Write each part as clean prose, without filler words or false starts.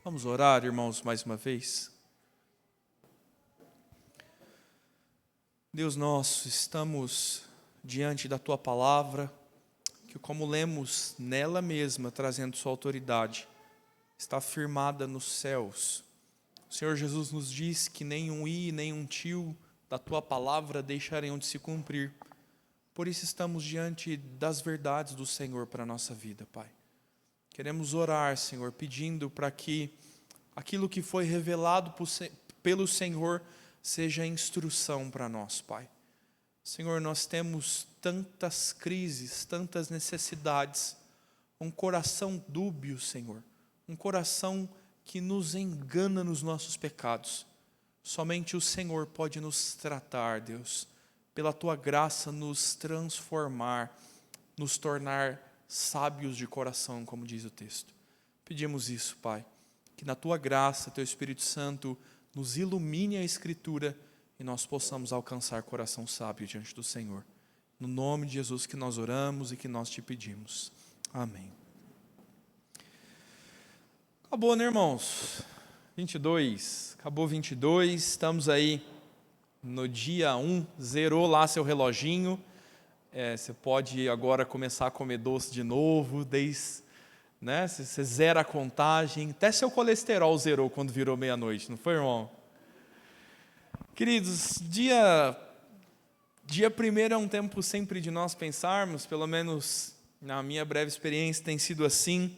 Vamos orar, irmãos, mais uma vez. Deus nosso, estamos diante da Tua palavra, que como lemos nela mesma, trazendo Sua autoridade, está firmada nos céus. O Senhor Jesus nos diz que nenhum i, nenhum tio da Tua palavra deixarão de se cumprir. Por isso estamos diante das verdades do Senhor para a nossa vida, Pai. Queremos orar, Senhor, pedindo para que aquilo que foi revelado pelo Senhor seja instrução para nós, Pai. Senhor, nós temos tantas crises, tantas necessidades, um coração dúbio, Senhor, um coração que nos engana nos nossos pecados. Somente o Senhor pode nos tratar, Deus, pela Tua graça nos transformar, nos tornar sábios de coração, como diz o texto. Pedimos isso, Pai, que na Tua graça, Teu Espírito Santo nos ilumine a Escritura e nós possamos alcançar coração sábio diante do Senhor. No nome de Jesus que nós oramos e que nós te pedimos. Amém. Acabou, né, irmãos? 22. Acabou 22. Estamos aí no dia 1. Zerou lá seu reloginho. Você pode agora começar a comer doce de novo, né? Você zera a contagem. Até seu colesterol zerou quando virou meia-noite, não foi, irmão? Queridos, dia 1 é um tempo sempre de nós pensarmos, pelo menos na minha breve experiência tem sido assim,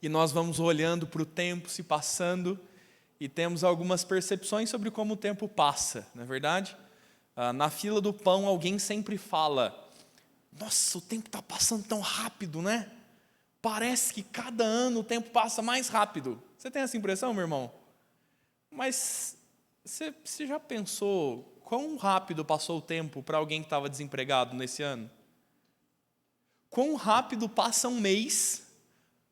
e nós vamos olhando para o tempo se passando e temos algumas percepções sobre como o tempo passa, não é verdade? Na fila do pão alguém sempre fala: nossa, o tempo está passando tão rápido, né? Parece que cada ano o tempo passa mais rápido. Você tem essa impressão, meu irmão? Mas você já pensou quão rápido passou o tempo para alguém que estava desempregado nesse ano? Quão rápido passa um mês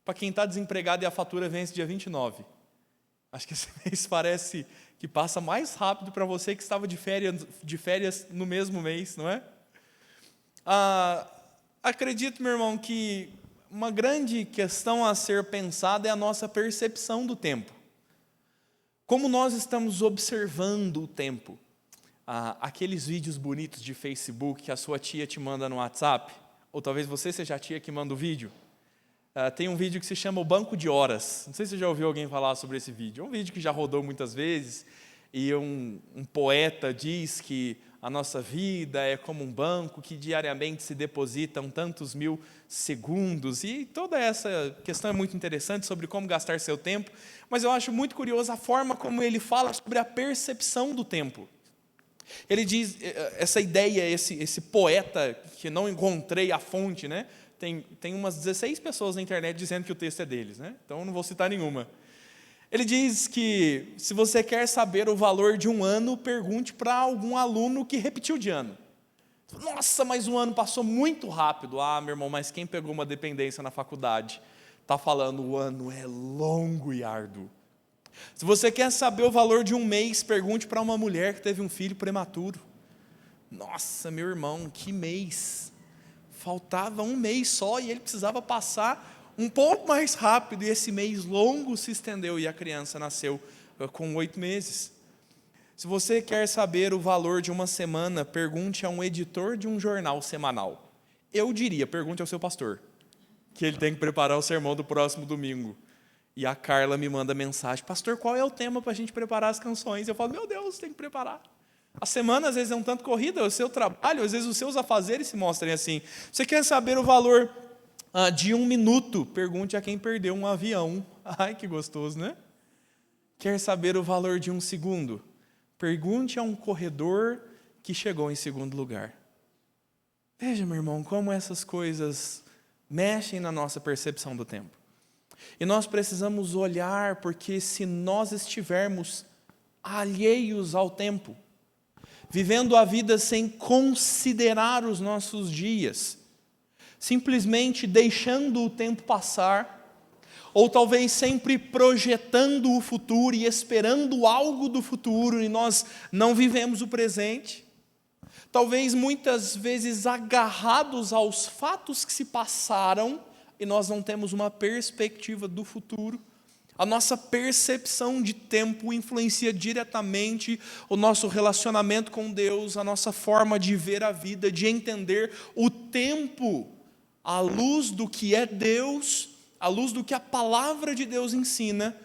para quem está desempregado e a fatura vence dia 29? Acho que esse mês parece que passa mais rápido para você que estava de férias no mesmo mês, não é? Acredito, meu irmão, que uma grande questão a ser pensada é a nossa percepção do tempo. Como nós estamos observando o tempo? Aqueles vídeos bonitos de Facebook que a sua tia te manda no WhatsApp, ou talvez você seja a tia que manda o vídeo. Tem um vídeo que se chama O Banco de Horas. Não sei se você já ouviu alguém falar sobre esse vídeo. É um vídeo que já rodou muitas vezes, e um poeta diz que a nossa vida é como um banco que diariamente se depositam tantos mil segundos, e toda essa questão é muito interessante sobre como gastar seu tempo, mas eu acho muito curioso a forma como ele fala sobre a percepção do tempo. Ele diz, essa ideia, esse poeta, que não encontrei a fonte, né? Tem umas 16 pessoas na internet dizendo que o texto é deles, né? Então eu não vou citar nenhuma. Ele diz que se você quer saber o valor de um ano, pergunte para algum aluno que repetiu de ano. Nossa, mas o ano passou muito rápido. Meu irmão, mas quem pegou uma dependência na faculdade está falando o ano é longo e árduo. Se você quer saber o valor de um mês, pergunte para uma mulher que teve um filho prematuro. Nossa, meu irmão, que mês? Faltava um mês só e ele precisava passar um pouco mais rápido, e esse mês longo se estendeu e a criança nasceu com 8 meses. Se você quer saber o valor de uma semana, pergunte a um editor de um jornal semanal. Eu diria, pergunte ao seu pastor, que ele tem que preparar o sermão do próximo domingo. E a Carla me manda mensagem: pastor, qual é o tema para a gente preparar as canções? Eu falo: meu Deus, tem que preparar. A semana às vezes é um tanto corrida, o seu trabalho, às vezes os seus afazeres se mostrem assim. Você quer saber o valor de um minuto? Pergunte a quem perdeu um avião. Ai, que gostoso, né? Quer saber o valor de um segundo? Pergunte a um corredor que chegou em segundo lugar. Veja, meu irmão, como essas coisas mexem na nossa percepção do tempo. E nós precisamos olhar, porque se nós estivermos alheios ao tempo, vivendo a vida sem considerar os nossos dias, simplesmente deixando o tempo passar, ou talvez sempre projetando o futuro e esperando algo do futuro, e nós não vivemos o presente, talvez muitas vezes agarrados aos fatos que se passaram, e nós não temos uma perspectiva do futuro, A nossa percepção de tempo influencia diretamente o nosso relacionamento com Deus, a nossa forma de ver a vida, de entender o tempo à luz do que é Deus, à luz do que a palavra de Deus ensina,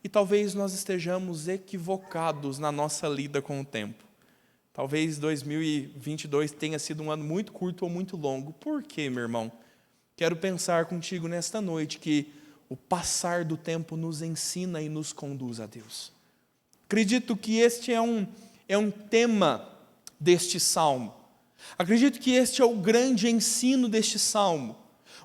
e talvez nós estejamos equivocados na nossa lida com o tempo. Talvez 2022 tenha sido um ano muito curto ou muito longo. Por quê, meu irmão? Quero pensar contigo nesta noite que o passar do tempo nos ensina e nos conduz a Deus. Acredito que este é um tema deste salmo. Acredito que este é o grande ensino deste salmo.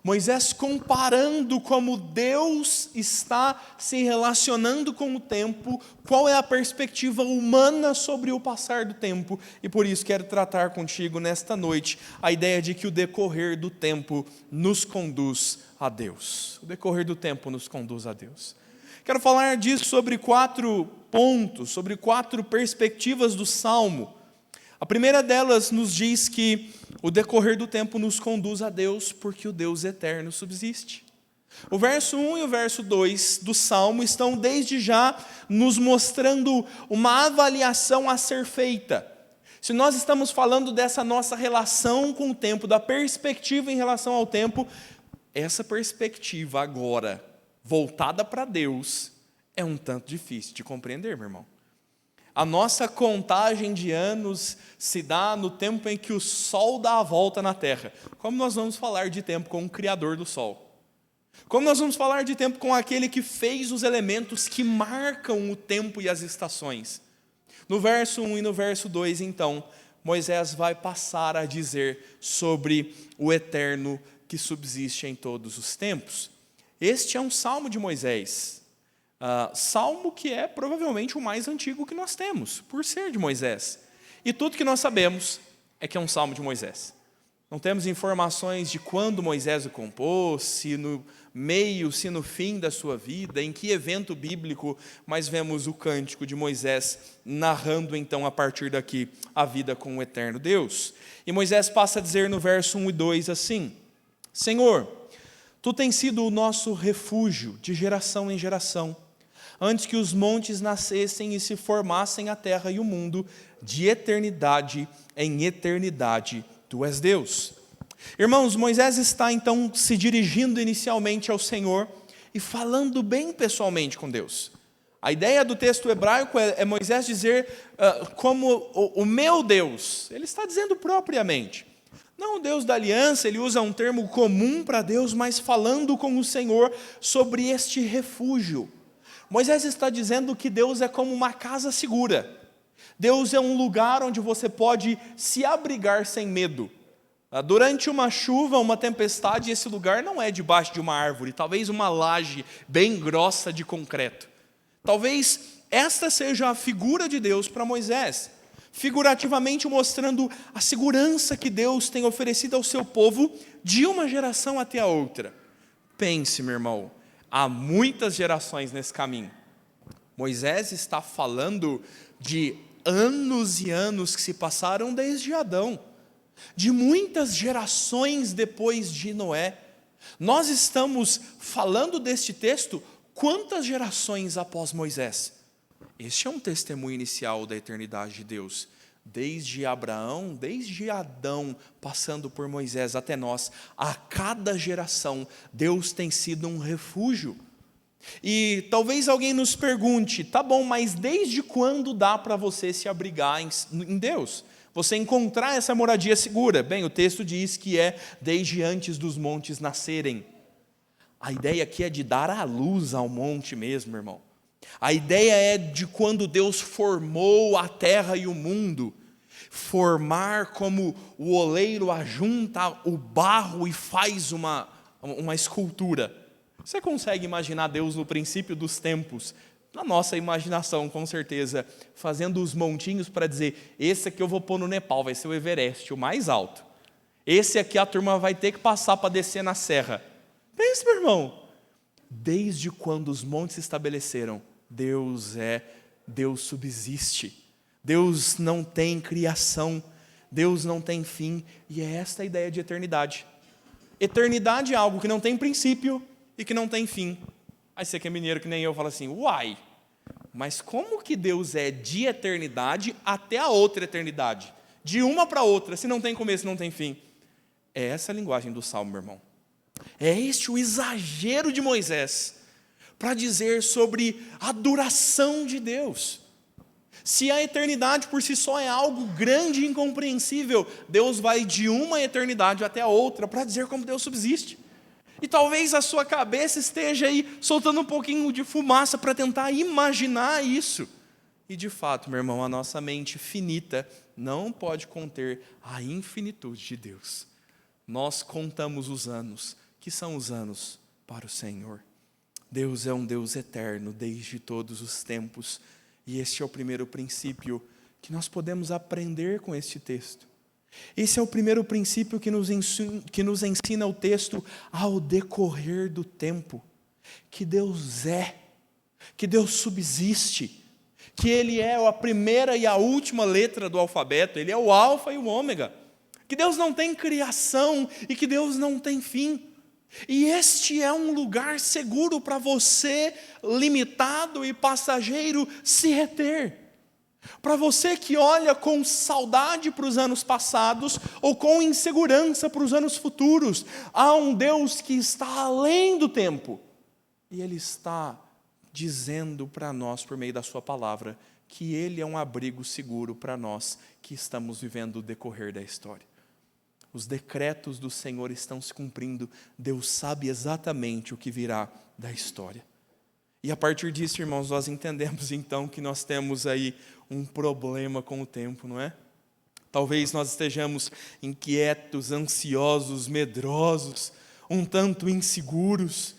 Moisés comparando como Deus está se relacionando com o tempo, qual é a perspectiva humana sobre o passar do tempo, e por isso quero tratar contigo nesta noite a ideia de que o decorrer do tempo nos conduz a Deus. O decorrer do tempo nos conduz a Deus. Quero falar disso sobre 4 pontos, sobre 4 perspectivas do salmo. A primeira delas nos diz que o decorrer do tempo nos conduz a Deus porque o Deus eterno subsiste. O verso 1 e o verso 2 do Salmo estão desde já nos mostrando uma avaliação a ser feita. Se nós estamos falando dessa nossa relação com o tempo, da perspectiva em relação ao tempo, essa perspectiva agora, voltada para Deus, é um tanto difícil de compreender, meu irmão. A nossa contagem de anos se dá no tempo em que o Sol dá a volta na Terra. Como nós vamos falar de tempo com o Criador do Sol? Como nós vamos falar de tempo com aquele que fez os elementos que marcam o tempo e as estações? No verso 1 e no verso 2, então, Moisés vai passar a dizer sobre o eterno que subsiste em todos os tempos. Este é um salmo de Moisés. Salmo que é provavelmente o mais antigo que nós temos, por ser de Moisés. E tudo que nós sabemos é que é um salmo de Moisés. Não temos informações de quando Moisés o compôs, se no meio, se no fim da sua vida, em que evento bíblico, mas vemos o cântico de Moisés narrando então a partir daqui a vida com o eterno Deus. E Moisés passa a dizer no verso 1 e 2 assim: Senhor, Tu tens sido o nosso refúgio de geração em geração. Antes que os montes nascessem e se formassem a terra e o mundo, de eternidade em eternidade, Tu és Deus. Irmãos, Moisés está então se dirigindo inicialmente ao Senhor e falando bem pessoalmente com Deus. A ideia do texto hebraico é Moisés dizer como o meu Deus. Ele está dizendo propriamente. Não o Deus da aliança, ele usa um termo comum para Deus, mas falando com o Senhor sobre este refúgio. Moisés está dizendo que Deus é como uma casa segura. Deus é um lugar onde você pode se abrigar sem medo. Durante uma chuva, uma tempestade, esse lugar não é debaixo de uma árvore, talvez uma laje bem grossa de concreto. Talvez esta seja a figura de Deus para Moisés, figurativamente mostrando a segurança que Deus tem oferecido ao seu povo de uma geração até a outra. Pense, meu irmão, há muitas gerações nesse caminho. Moisés está falando de anos e anos que se passaram desde Adão, de muitas gerações depois de Noé. Nós estamos falando deste texto quantas gerações após Moisés? Este é um testemunho inicial da eternidade de Deus. Desde Abraão, desde Adão, passando por Moisés até nós, a cada geração, Deus tem sido um refúgio. E talvez alguém nos pergunte, tá bom, mas desde quando dá para você se abrigar em Deus? Você encontrar essa moradia segura? Bem, o texto diz que é desde antes dos montes nascerem. A ideia aqui é de dar a luz ao monte mesmo, irmão. A ideia é de quando Deus formou a terra e o mundo, formar como o oleiro ajunta o barro e faz uma escultura. Você consegue imaginar Deus no princípio dos tempos, na nossa imaginação, com certeza, fazendo os montinhos para dizer, esse aqui eu vou pôr no Nepal, vai ser o Everest, o mais alto. Esse aqui a turma vai ter que passar para descer na serra. Pense, meu irmão, desde quando os montes se estabeleceram, Deus subsiste. Deus não tem criação, Deus não tem fim, e é esta a ideia de eternidade. Eternidade é algo que não tem princípio e que não tem fim. Aí você que é mineiro que nem eu, fala assim, uai, mas como que Deus é de eternidade até a outra eternidade? De uma para outra, se não tem começo, não tem fim. É essa a linguagem do Salmo, meu irmão. É este o exagero de Moisés para dizer sobre a duração de Deus. Se a eternidade por si só é algo grande e incompreensível, Deus vai de uma eternidade até a outra para dizer como Deus subsiste. E talvez a sua cabeça esteja aí soltando um pouquinho de fumaça para tentar imaginar isso. E de fato, meu irmão, a nossa mente finita não pode conter a infinitude de Deus. Nós contamos os anos, que são os anos para o Senhor. Deus é um Deus eterno desde todos os tempos. E este é o primeiro princípio que nós podemos aprender com este texto. Esse é o primeiro princípio que nos ensina o texto ao decorrer do tempo. Que Deus é, que Deus subsiste, que Ele é a primeira e a última letra do alfabeto, Ele é o alfa e o ômega. Que Deus não tem criação e que Deus não tem fim. E este é um lugar seguro para você, limitado e passageiro, se reter. Para você que olha com saudade para os anos passados ou com insegurança para os anos futuros, há um Deus que está além do tempo. E Ele está dizendo para nós, por meio da sua palavra, que Ele é um abrigo seguro para nós que estamos vivendo o decorrer da história. Os decretos do Senhor estão se cumprindo. Deus sabe exatamente o que virá da história. E a partir disso, irmãos, nós entendemos então que nós temos aí um problema com o tempo, não é? Talvez nós estejamos inquietos, ansiosos, medrosos, um tanto inseguros.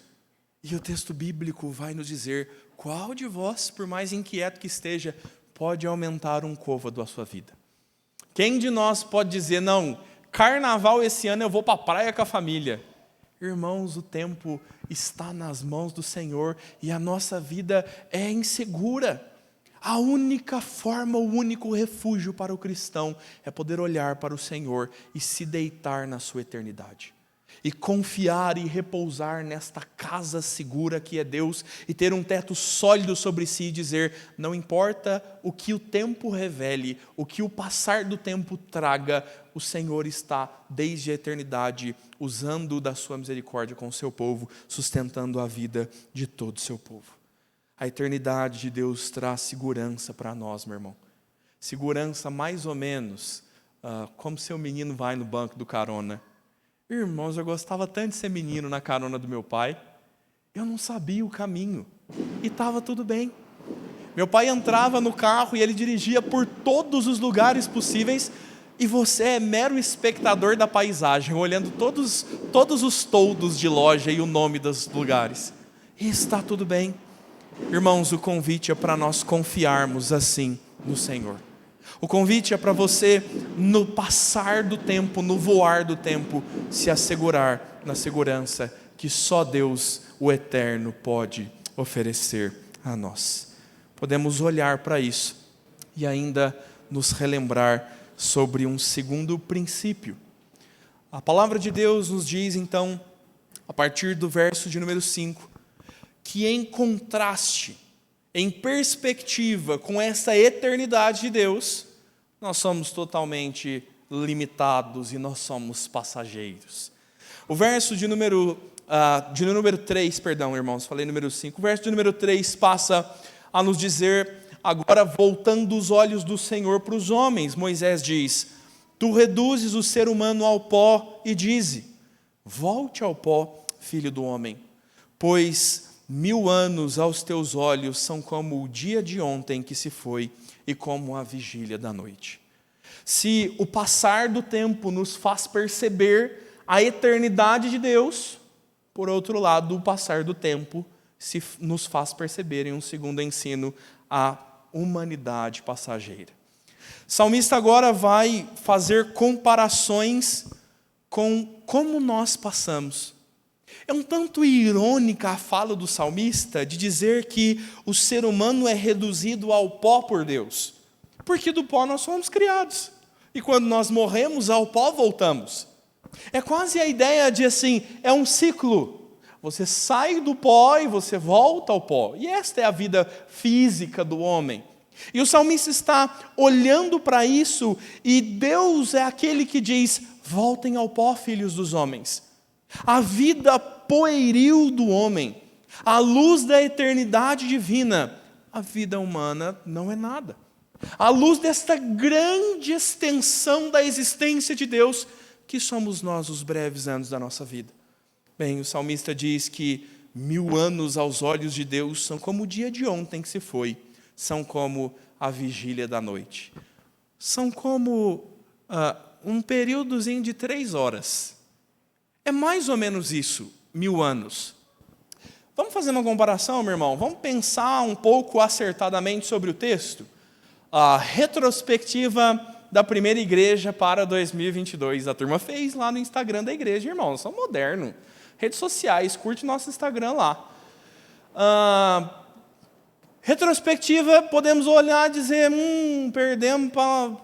E o texto bíblico vai nos dizer, qual de vós, por mais inquieto que esteja, pode aumentar um côvado à sua vida? Quem de nós pode dizer, não, carnaval esse ano eu vou para a praia com a família? Irmãos, o tempo está nas mãos do Senhor e a nossa vida é insegura. A única forma, o único refúgio para o cristão é poder olhar para o Senhor e se deitar na sua eternidade. E confiar e repousar nesta casa segura que é Deus e ter um teto sólido sobre si e dizer, não importa o que o tempo revele, o que o passar do tempo traga, o Senhor está desde a eternidade usando da sua misericórdia com o seu povo, sustentando a vida de todo o seu povo. A eternidade de Deus traz segurança para nós, meu irmão. Segurança mais ou menos como seu menino vai no banco do carona. Irmãos, eu gostava tanto de ser menino na carona do meu pai. Eu não sabia o caminho e estava tudo bem. Meu pai entrava no carro e ele dirigia por todos os lugares possíveis e você é mero espectador da paisagem, olhando todos os toldos de loja e o nome dos lugares. E está tudo bem. Irmãos, o convite é para nós confiarmos assim no Senhor. O convite é para você, no passar do tempo, no voar do tempo, se assegurar na segurança que só Deus, o Eterno, pode oferecer a nós. Podemos olhar para isso e ainda nos relembrar sobre um segundo princípio. A palavra de Deus nos diz, então, a partir do verso de número 5, que em contraste, em perspectiva com essa eternidade de Deus, nós somos totalmente limitados e nós somos passageiros. O verso de número 3, irmãos, falei número 5. O verso de número 3 passa a nos dizer, agora voltando os olhos do Senhor para os homens, Moisés diz, tu reduzes o ser humano ao pó e dize, volte ao pó, filho do homem, pois 1000 anos aos teus olhos são como o dia de ontem que se foi e como a vigília da noite. Se o passar do tempo nos faz perceber a eternidade de Deus, por outro lado, o passar do tempo nos faz perceber, em um segundo ensino, a humanidade passageira. O salmista agora vai fazer comparações com como nós passamos. É um tanto irônica a fala do salmista de dizer que o ser humano é reduzido ao pó por Deus, porque do pó nós somos criados, e quando nós morremos ao pó voltamos. É quase a ideia de assim, é um ciclo, Você sai do pó e você volta ao pó. E esta é a vida física do homem. E o salmista está olhando para isso, e Deus é aquele que diz: voltem ao pó, filhos dos homens. A vida pueril do homem, a luz da eternidade divina, a vida humana não é nada. À luz desta grande extensão da existência de Deus, que somos nós os breves anos da nossa vida. Bem, o salmista diz que 1000 anos aos olhos de Deus são como o dia de ontem que se foi, são como a vigília da noite. São como um períodozinho de 3 horas. É mais ou menos isso, 1000 anos. Vamos fazer uma comparação, meu irmão? Vamos pensar um pouco acertadamente sobre o texto? A retrospectiva da primeira igreja para 2022. A turma fez lá no Instagram da igreja, irmão. Nós somos modernos. Redes sociais, curte nosso Instagram lá. Retrospectiva, podemos olhar e dizer: perdemos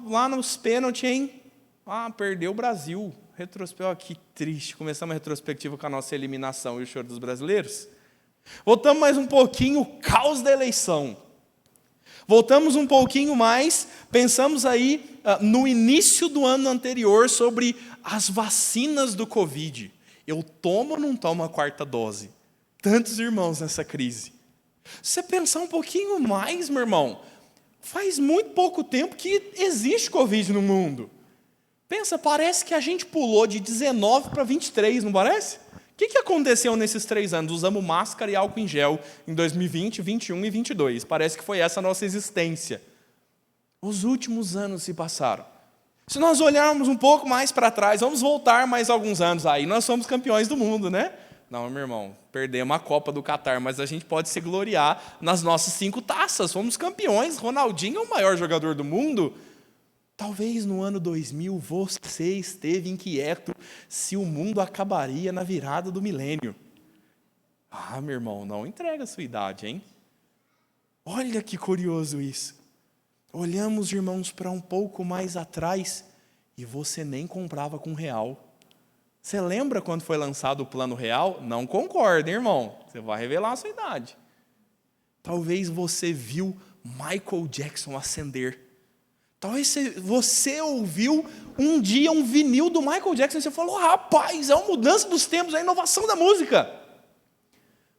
lá nos pênaltis, hein? Perdeu o Brasil. Retrospectiva, que triste. Começamos a retrospectiva com a nossa eliminação e o choro dos brasileiros. Voltamos mais um pouquinho, o caos da eleição. Voltamos um pouquinho mais, pensamos aí no início do ano anterior sobre as vacinas do Covid. Eu tomo ou não tomo a 4ª dose? Tantos irmãos nessa crise. Se você pensar um pouquinho mais, meu irmão, faz muito pouco tempo que existe Covid no mundo. Pensa, parece que a gente pulou de 19 para 23, não parece? O que aconteceu nesses 3 anos? Usamos máscara e álcool em gel em 2020, 2021 e 2022. Parece que foi essa a nossa existência. Os últimos anos se passaram. Se nós olharmos um pouco mais para trás, vamos voltar mais alguns anos aí, nós somos campeões do mundo, né? Não, meu irmão, perdemos a Copa do Catar, mas a gente pode se gloriar nas nossas 5 taças. Fomos campeões, Ronaldinho é o maior jogador do mundo. Talvez no ano 2000 você esteve inquieto se o mundo acabaria na virada do milênio. Meu irmão, não entrega a sua idade, hein? Olha que curioso isso. Olhamos, irmãos, para um pouco mais atrás e você nem comprava com R$1. Você lembra quando foi lançado o Plano Real? Não concorda, hein, irmão? Você vai revelar a sua idade. Talvez você viu Michael Jackson ascender. Talvez você ouviu um dia um vinil do Michael Jackson e você falou: rapaz, é uma mudança dos tempos, é a inovação da música.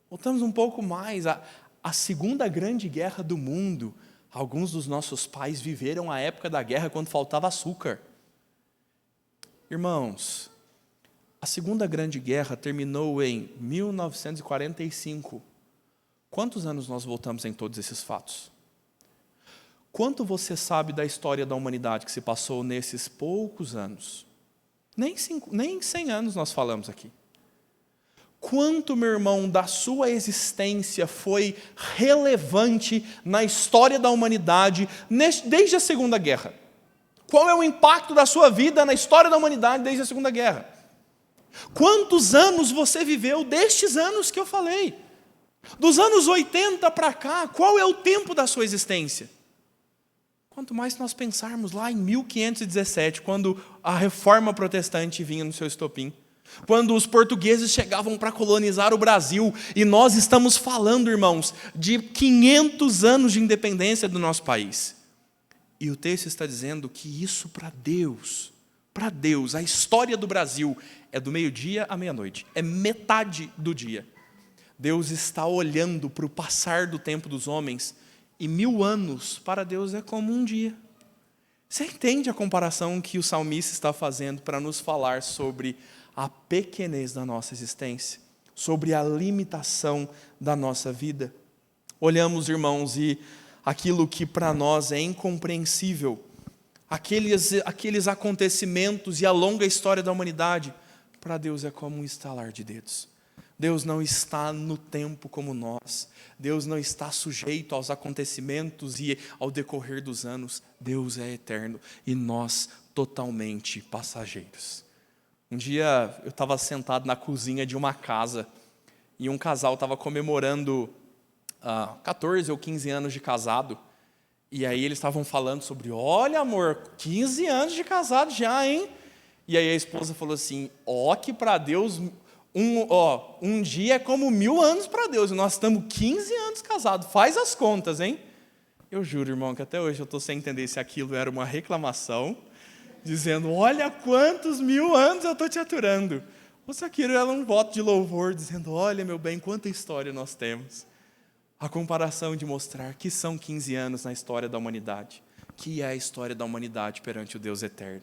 Voltamos um pouco mais. A Segunda Grande Guerra do Mundo. Alguns dos nossos pais viveram a época da guerra quando faltava açúcar. Irmãos, a Segunda Grande Guerra terminou em 1945. Quantos anos nós voltamos em todos esses fatos? Quanto você sabe da história da humanidade que se passou nesses poucos anos? Nem 100 anos nós falamos aqui. Quanto, meu irmão, da sua existência foi relevante na história da humanidade desde a Segunda Guerra? Qual é o impacto da sua vida na história da humanidade desde a Segunda Guerra? Quantos anos você viveu destes anos que eu falei? Dos anos 80 para cá, qual é o tempo da sua existência? Quanto mais nós pensarmos lá em 1517, quando a reforma protestante vinha no seu estopim, quando os portugueses chegavam para colonizar o Brasil, e nós estamos falando, irmãos, de 500 anos de independência do nosso país. E o texto está dizendo que isso para Deus, a história do Brasil é do meio-dia à meia-noite, é metade do dia. Deus está olhando para o passar do tempo dos homens, e 1000 anos para Deus é como um dia. Você entende a comparação que o salmista está fazendo para nos falar sobre a pequenez da nossa existência, sobre a limitação da nossa vida? Olhamos, irmãos, e aquilo que para nós é incompreensível, aqueles acontecimentos e a longa história da humanidade, para Deus é como um estalar de dedos. Deus não está no tempo como nós. Deus não está sujeito aos acontecimentos e ao decorrer dos anos. Deus é eterno e nós totalmente passageiros. Um dia eu estava sentado na cozinha de uma casa e um casal estava comemorando 14 ou 15 anos de casado. E aí eles estavam falando sobre: olha, amor, 15 anos de casado já, hein? E aí a esposa falou assim: que para Deus Um dia é como 1000 anos para Deus, e nós estamos 15 anos casados. Faz as contas, hein? Eu juro, irmão, que até hoje eu estou sem entender se aquilo era uma reclamação, dizendo, olha quantos 1000 anos eu estou te aturando. Ou se aquilo era um voto de louvor, dizendo, olha, meu bem, quanta história nós temos. A comparação de mostrar que são 15 anos na história da humanidade, que é a história da humanidade perante o Deus eterno.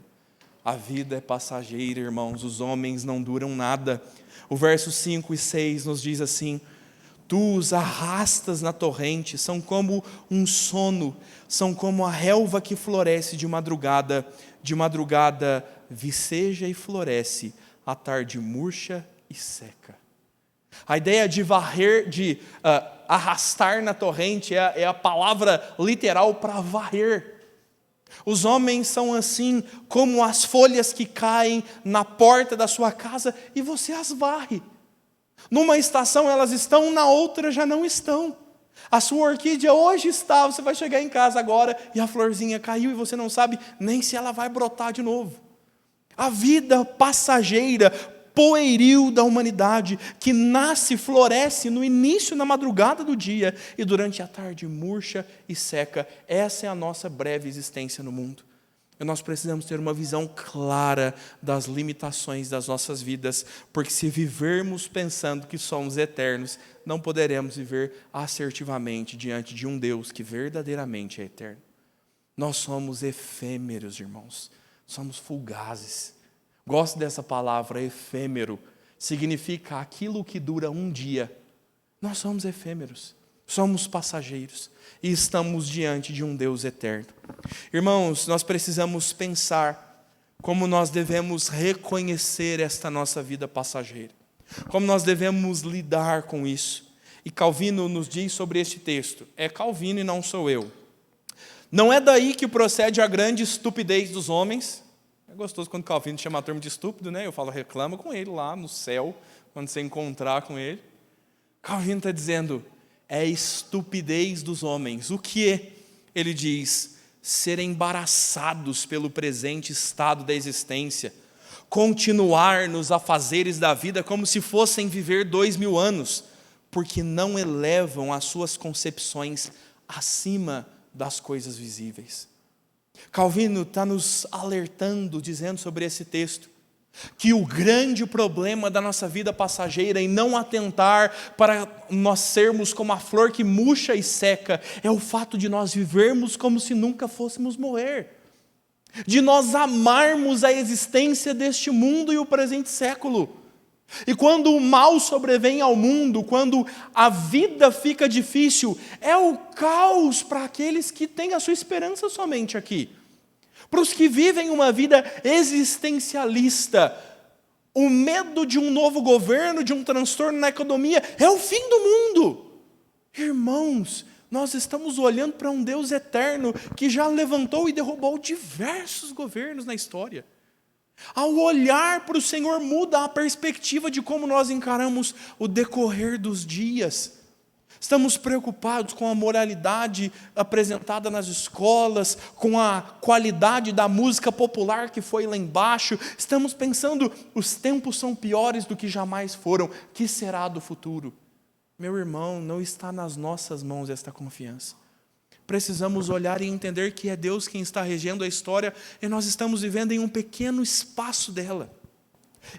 A vida é passageira, irmãos, os homens não duram nada. O verso 5 e 6 nos diz assim, tu os arrastas na torrente, são como um sono, são como a relva que floresce de madrugada viceja e floresce, à tarde murcha e seca. A ideia de varrer, de arrastar na torrente é a palavra literal para varrer. Os homens são assim como as folhas que caem na porta da sua casa e você as varre. Numa estação elas estão, na outra já não estão. A sua orquídea hoje está, você vai chegar em casa agora e a florzinha caiu e você não sabe nem se ela vai brotar de novo. A vida passageira, pueril da humanidade, que nasce, floresce no início, na madrugada do dia, e durante a tarde murcha e seca. Essa é a nossa breve existência no mundo. E nós precisamos ter uma visão clara das limitações das nossas vidas, porque se vivermos pensando que somos eternos, não poderemos viver assertivamente diante de um Deus que verdadeiramente é eterno. Nós somos efêmeros, irmãos. Somos fugazes. Gosto dessa palavra, efêmero. Significa aquilo que dura um dia. Nós somos efêmeros, somos passageiros e estamos diante de um Deus eterno. Irmãos, nós precisamos pensar como nós devemos reconhecer esta nossa vida passageira. Como nós devemos lidar com isso. E Calvino nos diz sobre este texto. É Calvino e não sou eu. Não é daí que procede a grande estupidez dos homens. É gostoso quando Calvino chama a turma de estúpido, né? Eu falo, reclama com ele lá no céu, quando você encontrar com ele. Calvino está dizendo, é estupidez dos homens. O que é? Ele diz, serem embaraçados pelo presente estado da existência, continuar nos afazeres da vida como se fossem viver 2000 anos, porque não elevam as suas concepções acima das coisas visíveis. Calvino está nos alertando, dizendo sobre esse texto, que o grande problema da nossa vida passageira em não atentar para nós sermos como a flor que murcha e seca, é o fato de nós vivermos como se nunca fôssemos morrer, de nós amarmos a existência deste mundo e o presente século. E quando o mal sobrevém ao mundo, quando a vida fica difícil, é o caos para aqueles que têm a sua esperança somente aqui. Para os que vivem uma vida existencialista, o medo de um novo governo, de um transtorno na economia, é o fim do mundo. Irmãos, nós estamos olhando para um Deus eterno que já levantou e derrubou diversos governos na história. Ao olhar para o Senhor, muda a perspectiva de como nós encaramos o decorrer dos dias. Estamos preocupados com a moralidade apresentada nas escolas, com a qualidade da música popular que foi lá embaixo. Estamos pensando, os tempos são piores do que jamais foram. Que será do futuro? Meu irmão, não está nas nossas mãos esta confiança. Precisamos olhar e entender que é Deus quem está regendo a história e nós estamos vivendo em um pequeno espaço dela.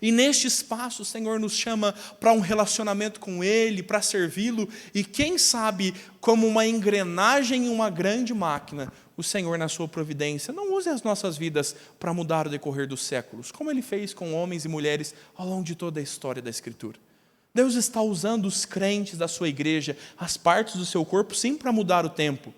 E neste espaço o Senhor nos chama para um relacionamento com Ele, para servi-lo, e quem sabe, como uma engrenagem em uma grande máquina, o Senhor, na sua providência, não use as nossas vidas para mudar o decorrer dos séculos, como Ele fez com homens e mulheres ao longo de toda a história da Escritura. Deus está usando os crentes da sua igreja, as partes do seu corpo, sim, para mudar o tempo,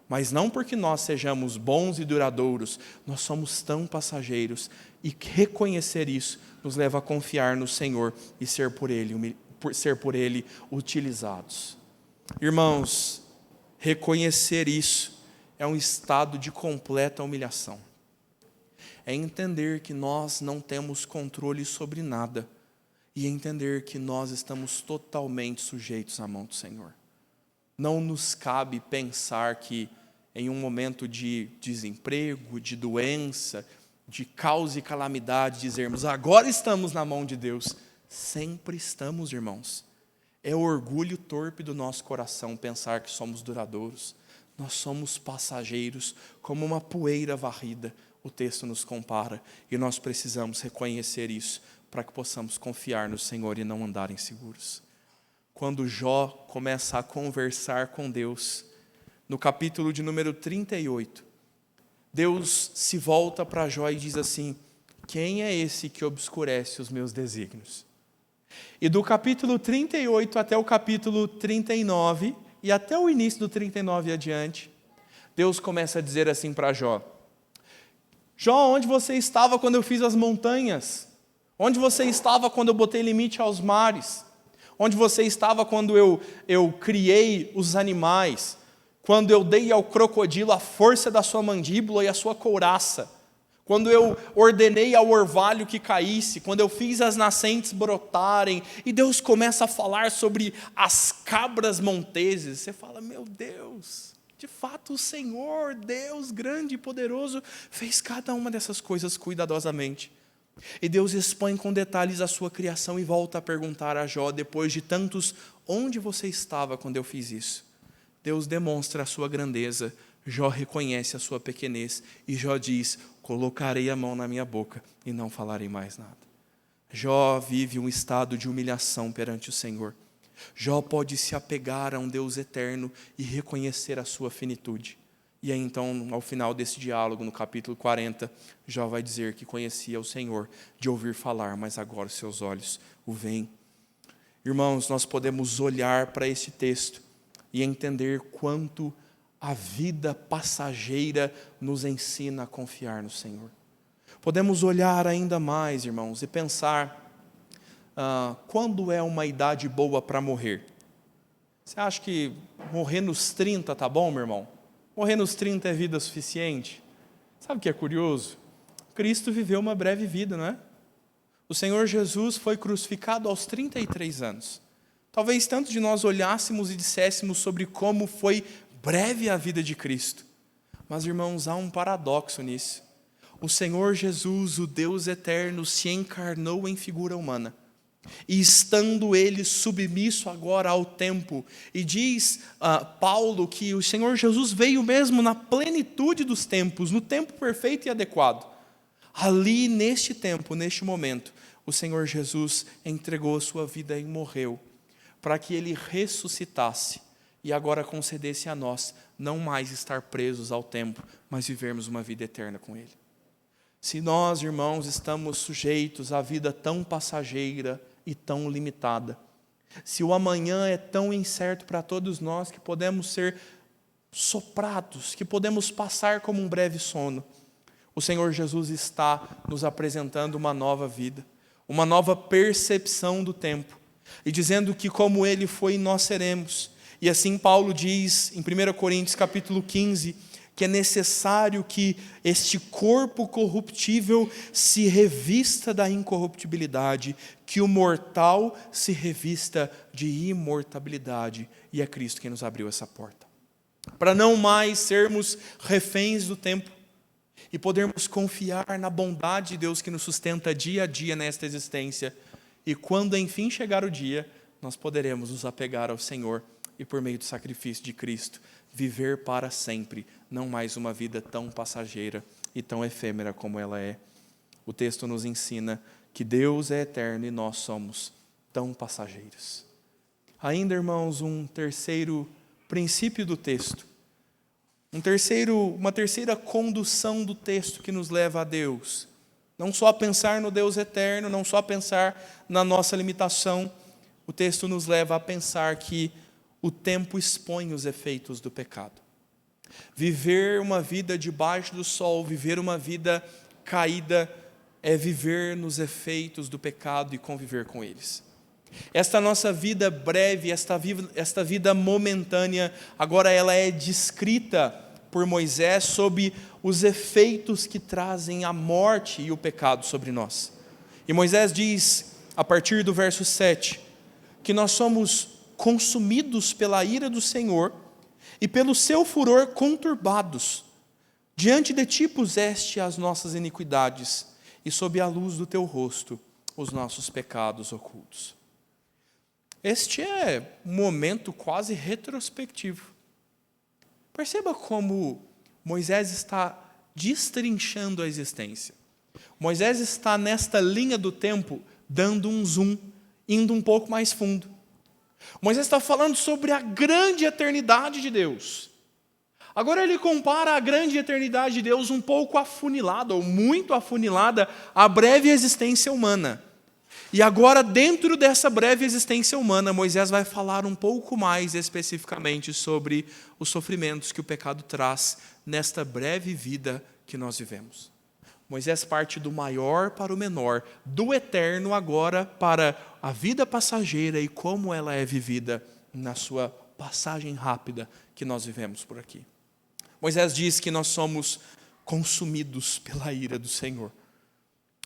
mas não porque nós sejamos bons e duradouros, nós somos tão passageiros, e reconhecer isso nos leva a confiar no Senhor e ser por Ele utilizados. Irmãos, reconhecer isso é um estado de completa humilhação. É entender que nós não temos controle sobre nada e entender que nós estamos totalmente sujeitos à mão do Senhor. Não nos cabe pensar que em um momento de desemprego, de doença, de caos e calamidade, dizermos, agora estamos na mão de Deus. Sempre estamos, irmãos. É o orgulho torpe do nosso coração pensar que somos duradouros. Nós somos passageiros, como uma poeira varrida, o texto nos compara, e nós precisamos reconhecer isso, para que possamos confiar no Senhor e não andar inseguros. Quando Jó começa a conversar com Deus, no capítulo de número 38, Deus se volta para Jó e diz assim: quem é esse que obscurece os meus desígnios? E do capítulo 38 até o capítulo 39, e até o início do 39 adiante, Deus começa a dizer assim para Jó: Jó, onde você estava quando eu fiz as montanhas? Onde você estava quando eu botei limite aos mares? Onde você estava quando eu criei os animais? Quando eu dei ao crocodilo a força da sua mandíbula e a sua couraça? Quando eu ordenei ao orvalho que caísse? Quando eu fiz as nascentes brotarem? E Deus começa a falar sobre as cabras monteses. Você fala, meu Deus, de fato o Senhor, Deus grande e poderoso, fez cada uma dessas coisas cuidadosamente. E Deus expõe com detalhes a sua criação e volta a perguntar a Jó, depois de tantos, onde você estava quando eu fiz isso? Deus demonstra a sua grandeza, Jó reconhece a sua pequenez, e Jó diz, colocarei a mão na minha boca e não falarei mais nada. Jó vive um estado de humilhação perante o Senhor. Jó pode se apegar a um Deus eterno e reconhecer a sua finitude. E aí então, ao final desse diálogo, no capítulo 40, Jó vai dizer que conhecia o Senhor de ouvir falar, mas agora os seus olhos o veem. Irmãos, nós podemos olhar para esse texto e entender quanto a vida passageira nos ensina a confiar no Senhor. Podemos olhar ainda mais, irmãos, e pensar, quando é uma idade boa para morrer? Você acha que morrer nos 30 tá bom, meu irmão? Morrer nos 30 é vida suficiente? Sabe o que é curioso? Cristo viveu uma breve vida, não é? O Senhor Jesus foi crucificado aos 33 anos. Talvez tanto de nós olhássemos e disséssemos sobre como foi breve a vida de Cristo. Mas, irmãos, há um paradoxo nisso. O Senhor Jesus, o Deus eterno, se encarnou em figura humana. E estando ele submisso agora ao tempo, e diz Paulo que o Senhor Jesus veio mesmo na plenitude dos tempos, no tempo perfeito e adequado. Ali, neste tempo, neste momento, o Senhor Jesus entregou a sua vida e morreu, para que ele ressuscitasse e agora concedesse a nós não mais estar presos ao tempo, mas vivermos uma vida eterna com ele. Se nós, irmãos, estamos sujeitos à vida tão passageira e tão limitada, se o amanhã é tão incerto para todos nós que podemos ser soprados, que podemos passar como um breve sono, o Senhor Jesus está nos apresentando uma nova vida, uma nova percepção do tempo, e dizendo que como Ele foi, nós seremos. E assim Paulo diz em 1 Coríntios capítulo 15, que é necessário que este corpo corruptível se revista da incorruptibilidade, que o mortal se revista de imortabilidade. E é Cristo quem nos abriu essa porta. Para não mais sermos reféns do tempo e podermos confiar na bondade de Deus que nos sustenta dia a dia nesta existência. E quando enfim chegar o dia, nós poderemos nos apegar ao Senhor e por meio do sacrifício de Cristo, viver para sempre, não mais uma vida tão passageira e tão efêmera como ela é. O texto nos ensina que Deus é eterno e nós somos tão passageiros. Ainda, irmãos, um terceiro princípio do texto, uma terceira condução do texto que nos leva a Deus. Não só a pensar no Deus eterno, não só a pensar na nossa limitação, o texto nos leva a pensar que o tempo expõe os efeitos do pecado. Viver uma vida debaixo do sol, viver uma vida caída, é viver nos efeitos do pecado e conviver com eles. Esta nossa vida breve, esta vida momentânea, agora ela é descrita por Moisés sob os efeitos que trazem a morte e o pecado sobre nós. E Moisés diz, a partir do verso 7, que nós somos consumidos pela ira do Senhor e pelo seu furor conturbados. Diante de ti puseste as nossas iniquidades, e sob a luz do teu rosto os nossos pecados ocultos. Este é um momento quase retrospectivo. Perceba como Moisés está destrinchando a existência. Moisés está nesta linha do tempo dando um zoom, indo um pouco mais fundo. Moisés está falando sobre a grande eternidade de Deus. Agora ele compara a grande eternidade de Deus um pouco afunilada, ou muito afunilada, à breve existência humana. E agora, dentro dessa breve existência humana, Moisés vai falar um pouco mais especificamente sobre os sofrimentos que o pecado traz nesta breve vida que nós vivemos. Moisés parte do maior para o menor, do eterno agora para a vida passageira e como ela é vivida na sua passagem rápida que nós vivemos por aqui. Moisés diz que nós somos consumidos pela ira do Senhor.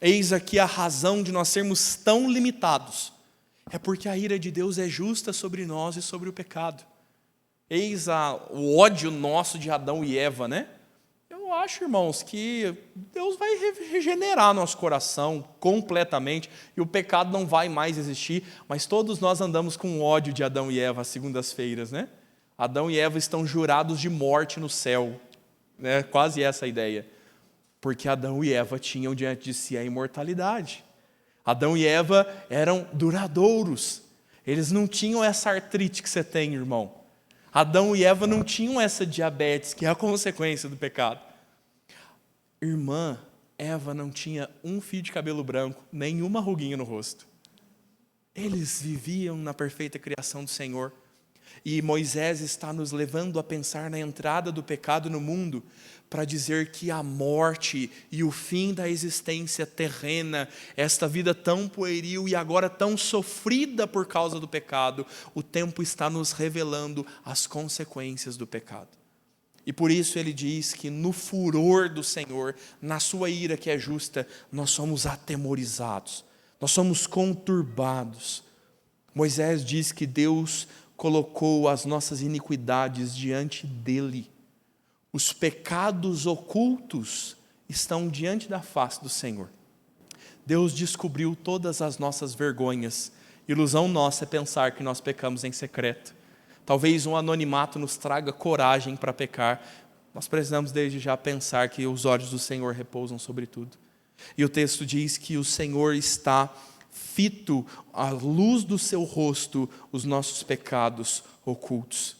Eis aqui a razão de nós sermos tão limitados. É porque a ira de Deus é justa sobre nós e sobre o pecado. Eis o ódio nosso de Adão e Eva, né? Eu acho, irmãos, que Deus vai regenerar nosso coração completamente e o pecado não vai mais existir, mas todos nós andamos com ódio de Adão e Eva às segundas-feiras, né? Adão e Eva estão jurados de morte no céu, né? Quase essa a ideia. Porque Adão e Eva tinham diante de si a imortalidade. Adão e Eva eram duradouros. Eles não tinham essa artrite que você tem, irmão. Adão e Eva não tinham essa diabetes, que é a consequência do pecado. Irmã, Eva não tinha um fio de cabelo branco, nenhuma ruguinha no rosto. Eles viviam na perfeita criação do Senhor. E Moisés está nos levando a pensar na entrada do pecado no mundo, para dizer que a morte e o fim da existência terrena, esta vida tão pueril e agora tão sofrida por causa do pecado, o tempo está nos revelando as consequências do pecado. E por isso ele diz que no furor do Senhor, na sua ira que é justa, nós somos atemorizados, nós somos conturbados. Moisés diz que Deus colocou as nossas iniquidades diante dele. Os pecados ocultos estão diante da face do Senhor. Deus descobriu todas as nossas vergonhas. Ilusão nossa é pensar que nós pecamos em secreto. Talvez um anonimato nos traga coragem para pecar. Nós precisamos desde já pensar que os olhos do Senhor repousam sobre tudo. E o texto diz que o Senhor está fito à luz do seu rosto os nossos pecados ocultos.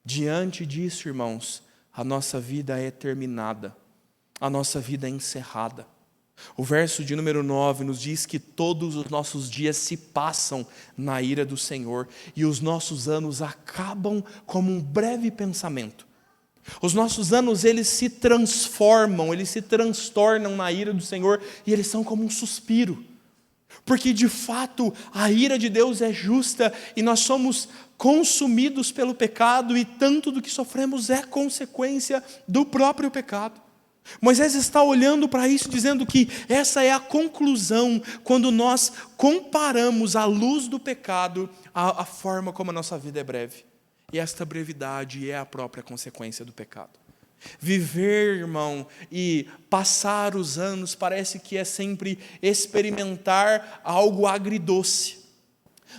Diante disso, irmãos, a nossa vida é terminada, a nossa vida é encerrada. O verso de número 9 nos diz que todos os nossos dias se passam na ira do Senhor e os nossos anos acabam como um breve pensamento. Os nossos anos, eles se transformam, eles se transtornam na ira do Senhor e eles são como um suspiro. Porque de fato a ira de Deus é justa e nós somos consumidos pelo pecado e tanto do que sofremos é consequência do próprio pecado. Moisés está olhando para isso dizendo que essa é a conclusão quando nós comparamos a luz do pecado à forma como a nossa vida é breve. E esta brevidade é a própria consequência do pecado. Viver, irmão, e passar os anos parece que é sempre experimentar algo agridoce.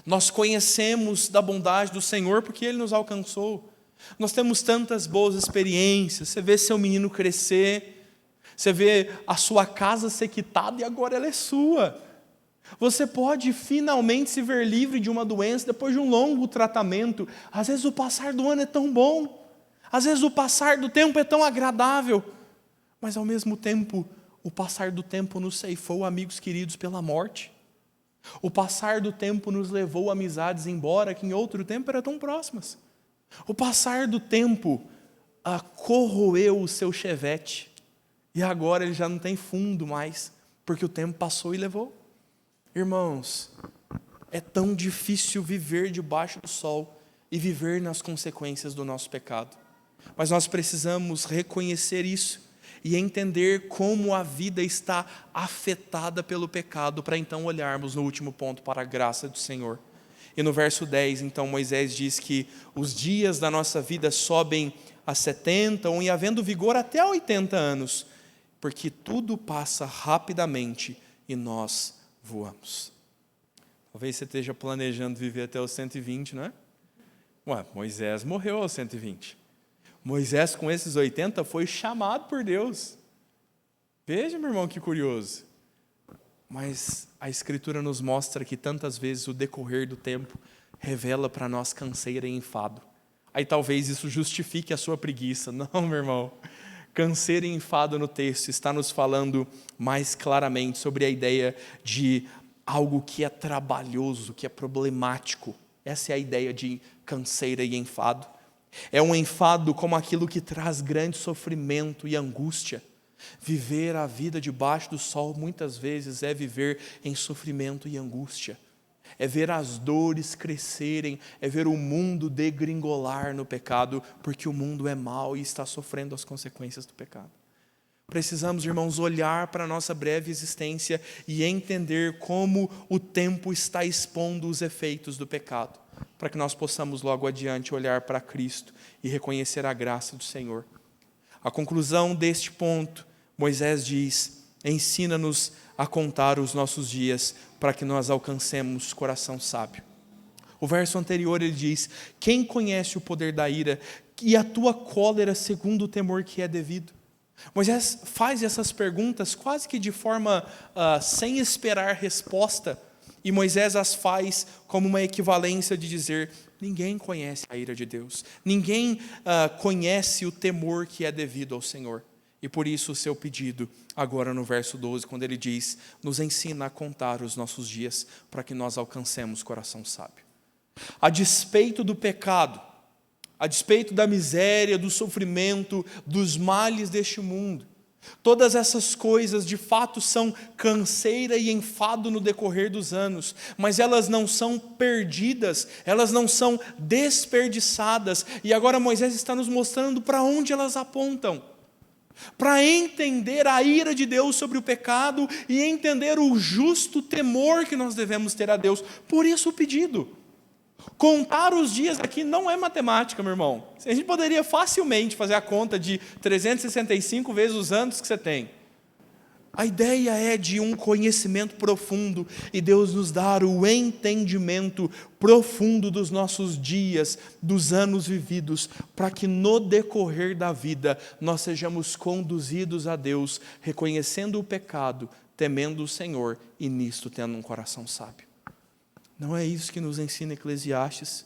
Nós conhecemos da bondade do Senhor porque Ele nos alcançou. Nós temos tantas boas experiências. Você vê seu menino crescer, você vê a sua casa ser quitada e agora ela é sua. Você pode finalmente se ver livre de uma doença depois de um longo tratamento. Às vezes o passar do ano é tão bom. Às vezes o passar do tempo é tão agradável. Mas ao mesmo tempo, o passar do tempo nos ceifou amigos queridos pela morte. O passar do tempo nos levou amizades embora que em outro tempo eram tão próximas. O passar do tempo corroeu o seu chevette. E agora ele já não tem fundo mais, porque o tempo passou e levou. Irmãos, é tão difícil viver debaixo do sol e viver nas consequências do nosso pecado. Mas nós precisamos reconhecer isso e entender como a vida está afetada pelo pecado, para então olharmos no último ponto para a graça do Senhor. E no verso 10, então, Moisés diz que os dias da nossa vida sobem a 70, ou em havendo vigor até a 80 anos, porque tudo passa rapidamente e nós voamos. Talvez você esteja planejando viver até os 120, não é? Moisés morreu aos 120. Moisés, com esses 80, foi chamado por Deus. Veja, meu irmão, que curioso. Mas a Escritura nos mostra que tantas vezes o decorrer do tempo revela para nós canseira e enfado. Aí talvez isso justifique a sua preguiça. Não, meu irmão. Canseira e enfado no texto está nos falando mais claramente sobre a ideia de algo que é trabalhoso, que é problemático. Essa é a ideia de canseira e enfado. É um enfado como aquilo que traz grande sofrimento e angústia. Viver a vida debaixo do sol muitas vezes é viver em sofrimento e angústia. É ver as dores crescerem, é ver o mundo degringolar no pecado, porque o mundo é mau e está sofrendo as consequências do pecado. Precisamos, irmãos, olhar para a nossa breve existência e entender como o tempo está expondo os efeitos do pecado, para que nós possamos logo adiante olhar para Cristo e reconhecer a graça do Senhor. A conclusão deste ponto, Moisés diz: ensina-nos a contar os nossos dias para que nós alcancemos coração sábio. O verso anterior ele diz: quem conhece o poder da ira e a tua cólera segundo o temor que é devido? Moisés faz essas perguntas quase que de forma sem esperar resposta, e Moisés as faz como uma equivalência de dizer: ninguém conhece a ira de Deus, ninguém conhece o temor que é devido ao Senhor. E por isso o seu pedido, agora no verso 12, quando ele diz: nos ensina a contar os nossos dias, para que nós alcancemos coração sábio. A despeito do pecado, a despeito da miséria, do sofrimento, dos males deste mundo, todas essas coisas de fato são canseira e enfado no decorrer dos anos, mas elas não são perdidas, elas não são desperdiçadas, e agora Moisés está nos mostrando para onde elas apontam. Para entender a ira de Deus sobre o pecado e entender o justo temor que nós devemos ter a Deus. Por isso o pedido. Contar os dias aqui não é matemática, meu irmão. A gente poderia facilmente fazer a conta de 365 vezes os anos que você tem. A ideia é de um conhecimento profundo e Deus nos dar o entendimento profundo dos nossos dias, dos anos vividos, para que no decorrer da vida nós sejamos conduzidos a Deus, reconhecendo o pecado, temendo o Senhor e nisto tendo um coração sábio. Não é isso que nos ensina Eclesiastes,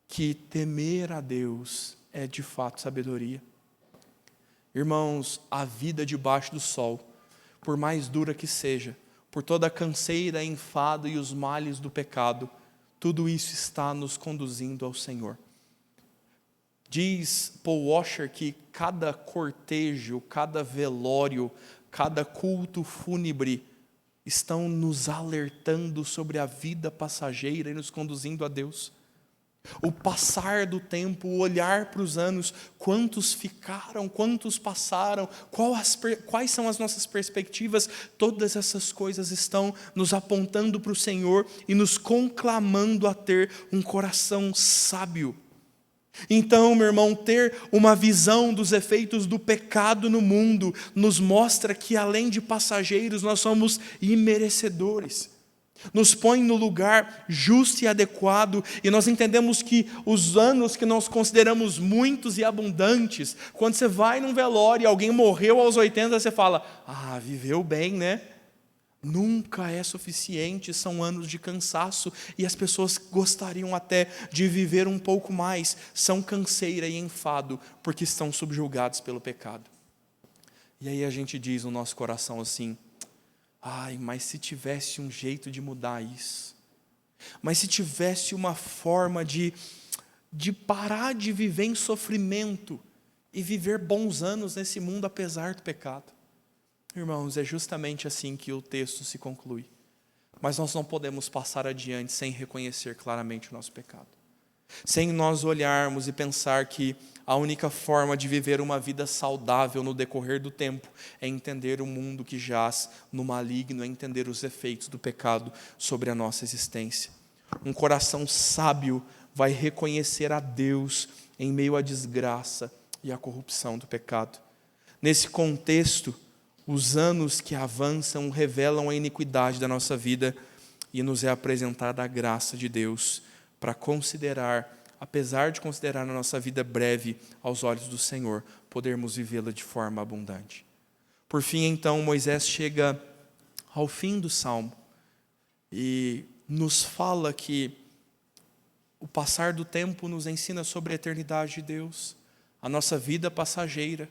que temer a Deus é de fato sabedoria. Irmãos, a vida debaixo do sol, por mais dura que seja, por toda a canseira, enfado e os males do pecado, tudo isso está nos conduzindo ao Senhor. Diz Paul Washer que cada cortejo, cada velório, cada culto fúnebre estão nos alertando sobre a vida passageira e nos conduzindo a Deus. O passar do tempo, o olhar para os anos, quantos ficaram, quantos passaram, quais são as nossas perspectivas, todas essas coisas estão nos apontando para o Senhor e nos conclamando a ter um coração sábio. Então, meu irmão, ter uma visão dos efeitos do pecado no mundo nos mostra que, além de passageiros, nós somos imerecedores. Nos põe no lugar justo e adequado, e nós entendemos que os anos que nós consideramos muitos e abundantes, quando você vai num velório e alguém morreu aos 80, você fala: viveu bem, né? Nunca é suficiente, são anos de cansaço, e as pessoas gostariam até de viver um pouco mais, são canseira e enfado, porque estão subjugados pelo pecado. E aí a gente diz no nosso coração assim: mas se tivesse um jeito de mudar isso, mas se tivesse uma forma de parar de viver em sofrimento e viver bons anos nesse mundo apesar do pecado. Irmãos, é justamente assim que o texto se conclui. Mas nós não podemos passar adiante sem reconhecer claramente o nosso pecado. Sem nós olharmos e pensar que a única forma de viver uma vida saudável no decorrer do tempo é entender o mundo que jaz no maligno, é entender os efeitos do pecado sobre a nossa existência. Um coração sábio vai reconhecer a Deus em meio à desgraça e à corrupção do pecado. Nesse contexto, Os anos que avançam revelam a iniquidade da nossa vida e nos é apresentada a graça de Deus para considerar, apesar de considerar a nossa vida breve aos olhos do Senhor, podermos vivê-la de forma abundante. Por fim, então, Moisés chega ao fim do Salmo e nos fala que o passar do tempo nos ensina sobre a eternidade de Deus, a nossa vida passageira,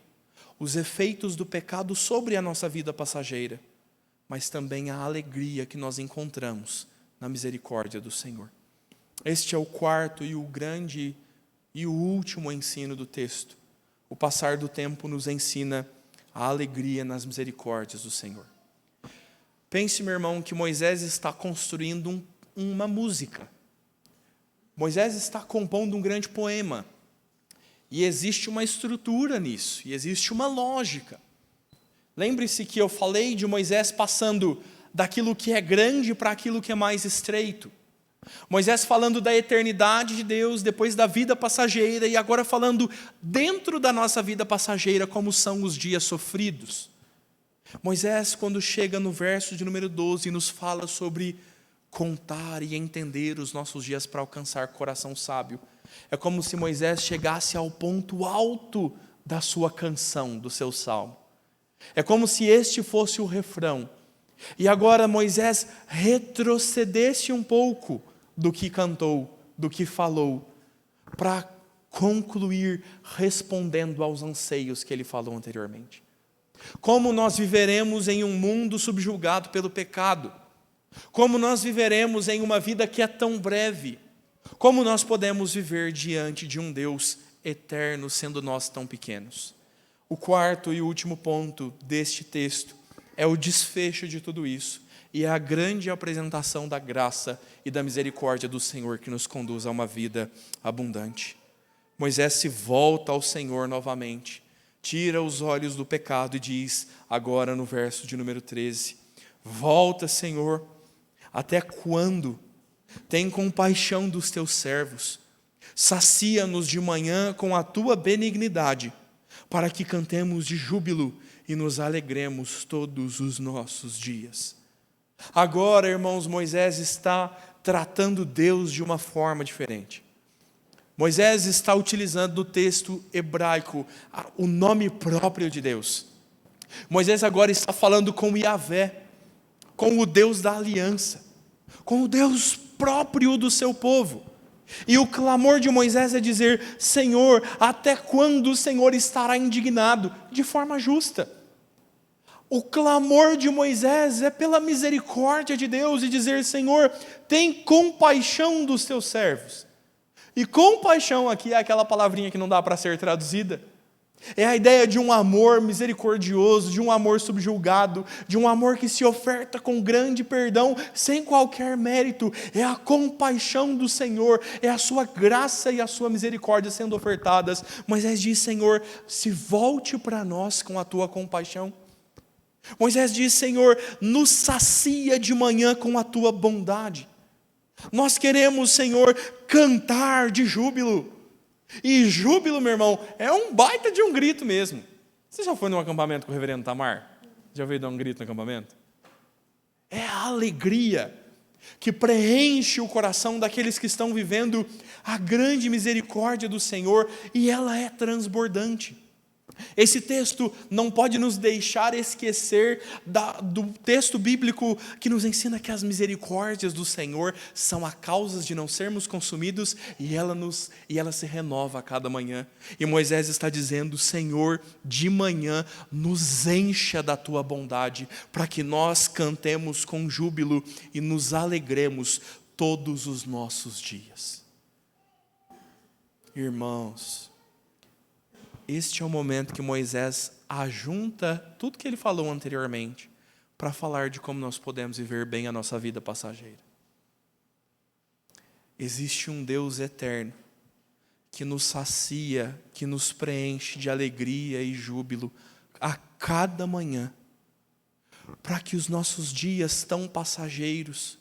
os efeitos do pecado sobre a nossa vida passageira, mas também a alegria que nós encontramos na misericórdia do Senhor. Este é o quarto e o grande e o último ensino do texto. O passar do tempo nos ensina a alegria nas misericórdias do Senhor. Pense, meu irmão, que Moisés está construindo uma música. Moisés está compondo um grande poema. E existe uma estrutura nisso, e existe uma lógica. Lembre-se que eu falei de Moisés passando daquilo que é grande para aquilo que é mais estreito. Moisés falando da eternidade de Deus, depois da vida passageira, e agora falando dentro da nossa vida passageira, como são os dias sofridos. Moisés, quando chega no verso de número 12, nos fala sobre contar e entender os nossos dias para alcançar coração sábio. É como se Moisés chegasse ao ponto alto da sua canção, do seu salmo. É como se este fosse o refrão. E agora Moisés retrocedesse um pouco do que cantou, do que falou, para concluir respondendo aos anseios que ele falou anteriormente. Como nós viveremos em um mundo subjugado pelo pecado? Como nós viveremos em uma vida que é tão breve? Como nós podemos viver diante de um Deus eterno, sendo nós tão pequenos? O quarto e último ponto deste texto é o desfecho de tudo isso, e é a grande apresentação da graça e da misericórdia do Senhor que nos conduz a uma vida abundante. Moisés se volta ao Senhor novamente, tira os olhos do pecado e diz, agora no verso de número 13, volta, Senhor, até quando? Tem compaixão dos teus servos, sacia-nos de manhã com a tua benignidade, para que cantemos de júbilo e nos alegremos todos os nossos dias. Agora, irmãos, Moisés está tratando Deus de uma forma diferente. Moisés está utilizando no texto hebraico o nome próprio de Deus. Moisés agora está falando com Yahvé, com o Deus da aliança, com o Deus próprio do seu povo. E o clamor de Moisés é dizer, Senhor, até quando o Senhor estará indignado? De forma justa. O clamor de Moisés é pela misericórdia de Deus e dizer, Senhor, tem compaixão dos teus servos. E compaixão aqui é aquela palavrinha que não dá para ser traduzida. É a ideia de um amor misericordioso, de um amor subjugado, de um amor que se oferta com grande perdão, sem qualquer mérito. É a compaixão do Senhor, é a sua graça e a sua misericórdia sendo ofertadas. Moisés diz, Senhor, se volte para nós com a tua compaixão. Moisés diz, Senhor, nos sacia de manhã com a tua bondade. Nós queremos, Senhor, cantar de júbilo. E júbilo, meu irmão, é um baita de um grito mesmo. Você já foi num acampamento com o reverendo Tamar? Já veio dar um grito no acampamento? É a alegria que preenche o coração daqueles que estão vivendo a grande misericórdia do Senhor, e ela é transbordante. Esse texto não pode nos deixar esquecer do texto bíblico que nos ensina que as misericórdias do Senhor são a causa de não sermos consumidos, e ela se renova a cada manhã. E Moisés está dizendo, Senhor, de manhã nos encha da tua bondade, para que nós cantemos com júbilo e nos alegremos todos os nossos dias. Irmãos, este é o momento que Moisés ajunta tudo que ele falou anteriormente para falar de como nós podemos viver bem a nossa vida passageira. Existe um Deus eterno que nos sacia, que nos preenche de alegria e júbilo a cada manhã, para que os nossos dias tão passageiros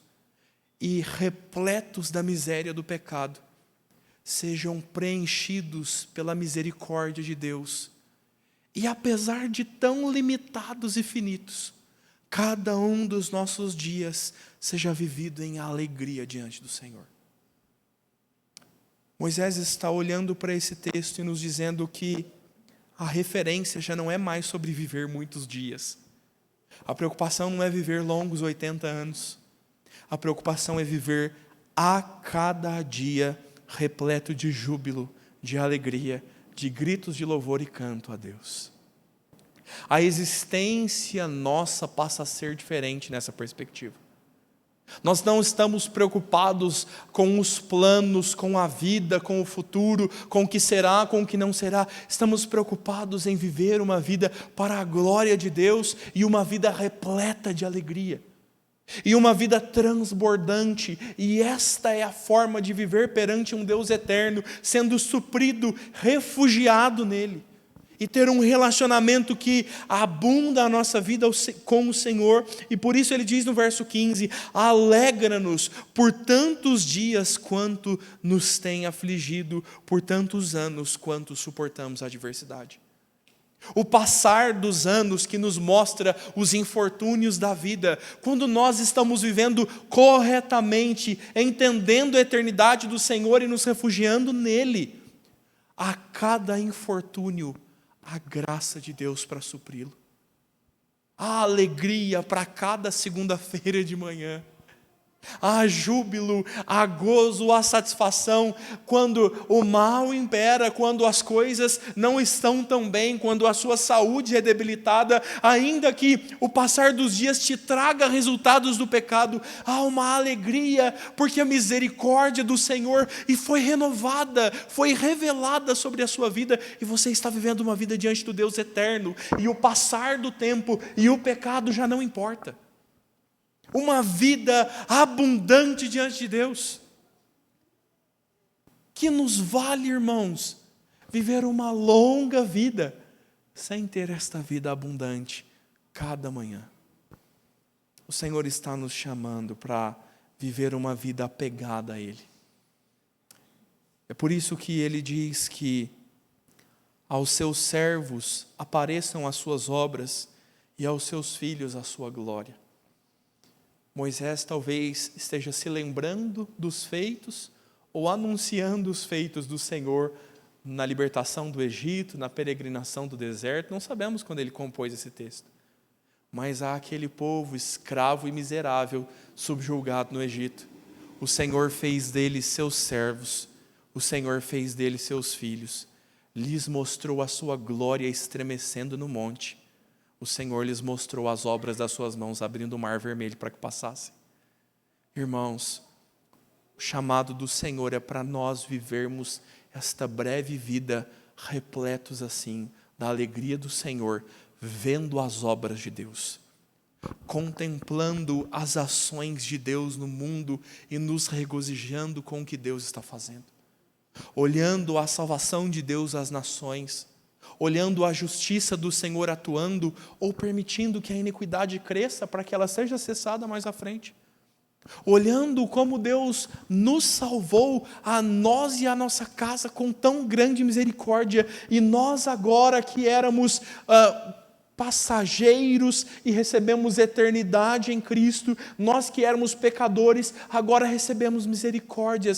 e repletos da miséria do pecado sejam preenchidos pela misericórdia de Deus, E apesar de tão limitados e finitos, cada um dos nossos dias seja vivido em alegria diante do Senhor. Moisés está olhando para esse texto e nos dizendo que a referência já não é mais sobre viver muitos dias. A preocupação não é viver longos 80 anos. A preocupação é viver a cada dia repleto de júbilo, de alegria, de gritos de louvor e canto a Deus. A existência nossa passa a ser diferente nessa perspectiva. Nós não estamos preocupados com os planos, com a vida, com o futuro, com o que será, com o que não será. Estamos preocupados em viver uma vida para a glória de Deus e uma vida repleta de alegria. E uma vida transbordante. E esta é a forma de viver perante um Deus eterno, sendo suprido, refugiado nele. E ter um relacionamento que abunda a nossa vida com o Senhor. E por isso ele diz no verso 15: alegra-nos por tantos dias quanto nos tem afligido, por tantos anos quanto suportamos a adversidade. O passar dos anos que nos mostra os infortúnios da vida, quando nós estamos vivendo corretamente, entendendo a eternidade do Senhor e nos refugiando nele, a cada infortúnio, a graça de Deus para supri-lo. A alegria para cada segunda-feira de manhã. Há júbilo, há gozo, há satisfação quando o mal impera, quando as coisas não estão tão bem, quando a sua saúde é debilitada, ainda que o passar dos dias te traga resultados do pecado, há uma alegria, porque a misericórdia do Senhor e foi renovada, foi revelada sobre a sua vida, e você está vivendo uma vida diante do Deus eterno, e o passar do tempo e o pecado já não importa. Uma vida abundante diante de Deus. Que nos vale, irmãos, viver uma longa vida sem ter esta vida abundante cada manhã. O Senhor está nos chamando para viver uma vida apegada a Ele. É por isso que Ele diz que aos seus servos apareçam as suas obras e aos seus filhos a sua glória. Moisés talvez esteja se lembrando dos feitos ou anunciando os feitos do Senhor na libertação do Egito, na peregrinação do deserto. Não sabemos quando ele compôs esse texto. Mas há aquele povo escravo e miserável subjugado no Egito. O Senhor fez deles seus servos, o Senhor fez deles seus filhos, lhes mostrou a sua glória estremecendo no monte. O Senhor lhes mostrou as obras das suas mãos, abrindo o mar vermelho para que passassem. Irmãos, o chamado do Senhor é para nós vivermos esta breve vida repletos assim, da alegria do Senhor, vendo as obras de Deus, contemplando as ações de Deus no mundo e nos regozijando com o que Deus está fazendo, olhando a salvação de Deus às nações, olhando a justiça do Senhor atuando ou permitindo que a iniquidade cresça para que ela seja cessada mais à frente. Olhando como Deus nos salvou, a nós e a nossa casa, com tão grande misericórdia, e nós agora que éramos passageiros e recebemos eternidade em Cristo, nós que éramos pecadores, agora recebemos misericórdia,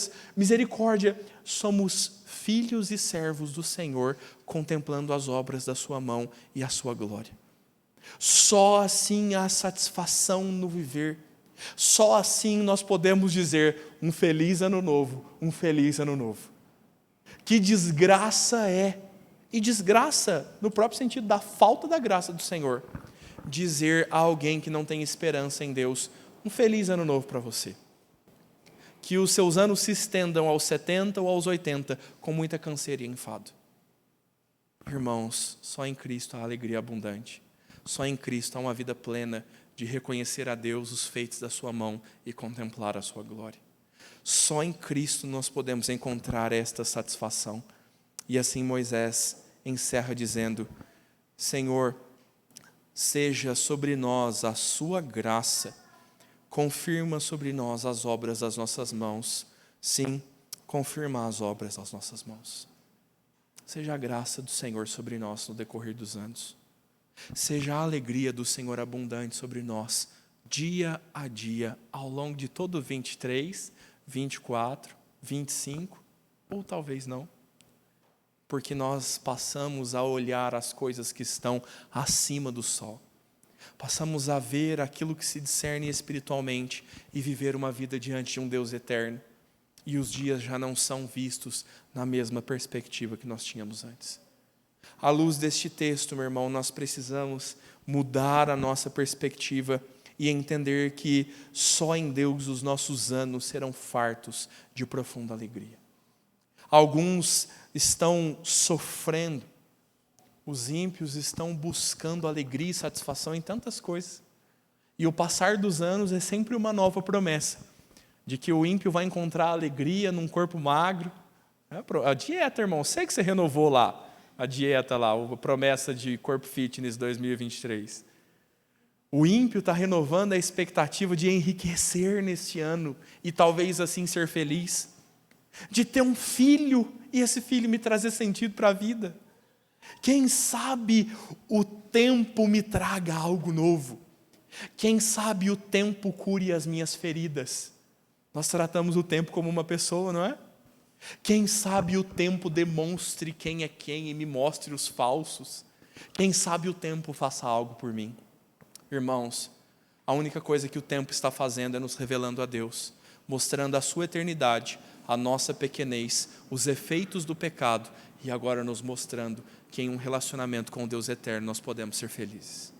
somos filhos e servos do Senhor, contemplando as obras da sua mão e a sua glória. Só assim há satisfação no viver. Só assim nós podemos dizer um feliz ano novo, um feliz ano novo. Que desgraça é, e desgraça no próprio sentido da falta da graça do Senhor, dizer a alguém que não tem esperança em Deus, um feliz ano novo para você. Que os seus anos se estendam aos 70 ou aos 80 com muita canseira e enfado. Irmãos, só em Cristo há alegria abundante. Só em Cristo há uma vida plena de reconhecer a Deus os feitos da sua mão e contemplar a sua glória. Só em Cristo nós podemos encontrar esta satisfação. E assim Moisés encerra dizendo: Senhor, seja sobre nós a sua graça, confirma sobre nós as obras das nossas mãos. Sim, confirma as obras das nossas mãos. seja a graça do Senhor sobre nós no decorrer dos anos. Seja a alegria do Senhor abundante sobre nós, dia a dia, ao longo de todo 23, 24, 25, ou talvez não. Porque nós passamos a olhar as coisas que estão acima do sol. Passamos a ver aquilo que se discerne espiritualmente e viver uma vida diante de um Deus eterno. E os dias já não são vistos na mesma perspectiva que nós tínhamos antes. À luz deste texto, meu irmão, nós precisamos mudar a nossa perspectiva e entender que só em Deus os nossos anos serão fartos de profunda alegria. Alguns estão sofrendo, os ímpios estão buscando alegria e satisfação em tantas coisas. E o passar dos anos é sempre uma nova promessa, de que o ímpio vai encontrar alegria num corpo magro. A dieta, irmão, sei que você renovou lá, a dieta lá, a promessa de Corpo Fitness 2023. O ímpio está renovando a expectativa de enriquecer neste ano e talvez assim ser feliz. De ter um filho e esse filho me trazer sentido para a vida. Quem sabe o tempo me traga algo novo. Quem sabe o tempo cure as minhas feridas. Nós tratamos o tempo como uma pessoa, não é? Quem sabe o tempo demonstre quem é quem e me mostre os falsos. Quem sabe o tempo faça algo por mim. Irmãos, a única coisa que o tempo está fazendo é nos revelando a Deus, mostrando a sua eternidade, a nossa pequenez, os efeitos do pecado e agora nos mostrando que em um relacionamento com o Deus eterno nós podemos ser felizes.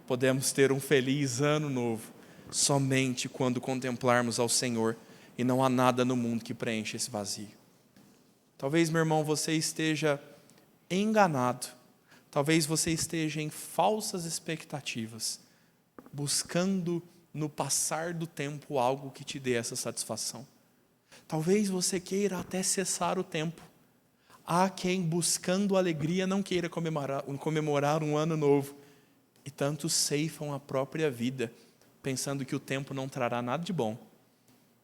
Podemos ter um feliz ano novo somente quando contemplarmos ao Senhor e não há nada no mundo que preencha esse vazio. Talvez, meu irmão, você esteja enganado, talvez você esteja em falsas expectativas, buscando no passar do tempo algo que te dê essa satisfação. Talvez você queira até cessar o tempo. Há quem buscando alegria não queira comemorar um ano novo e tantos ceifam a própria vida, pensando que o tempo não trará nada de bom.